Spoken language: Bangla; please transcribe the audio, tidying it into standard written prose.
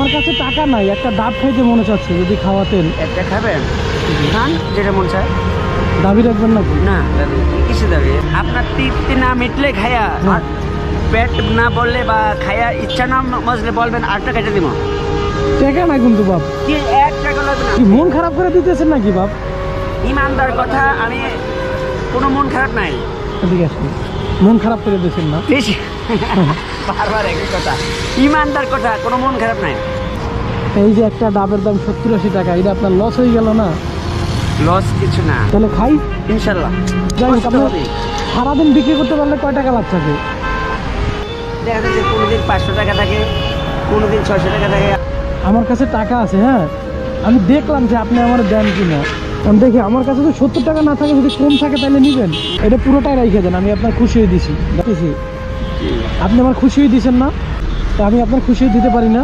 আমার কাছে টাকা নাই, একটা ডাব খাইতে মনে চাচ্ছে, যদি খাওয়াতেন। একটা খাবেন? খান, যেটা মন চায়। দাবি রাখবেন নাকি? না দাবি কিসে দাবি? আপনার তৃপ্তি না মিটলে খায়া, আর পেট না বললে বা খায়া ইচ্ছা না মজলে বলবেন, আটটা কেটে দিব। টাকা নাই কিন্তু বাপ। কি এক টাকা লাগবে না। কি মন খারাপ করে দিতেছেন নাকি বাপ? ইমানদার কথা, আমি কোনো মন খারাপ নাই। ঠিক আছে, মন খারাপ করে দিয়েছেন না? বেশি বারবার একই কথা, ইমানদার কথা, কোনো মন খারাপ নাই। এই যে একটা ডাবের দাম 70-80 টাকা, এটা আপনার লস হয়ে গেল না? লস কিছু না, তাহলে খাই ইনশাল্লাহ। যাই হোক, কষ্ট আপনার হবে। সারাদিন বিক্রি করতে পারলে কয় টাকা লাভ থাকে? দেখা যাচ্ছে কোনোদিন 500 টাকা থাকে, কোনোদিন 600 টাকা থাকে। আমার কাছে টাকা আছে, হ্যাঁ, আমি দেখলাম যে আপনি আমার দেন কিনা। আমি দেখি আমার কাছে তো 70 টাকা না থাকে, যদি কম থাকে তাহলে নিবেন। এটা পুরোটাই রেখে দেন, আমি আপনার খুশি হয়ে দিছি। দেখেছি আপনি আমার খুশি হয়ে দিয়েছেন না, তো আমি আপনার খুশি হয়ে দিতে পারি না।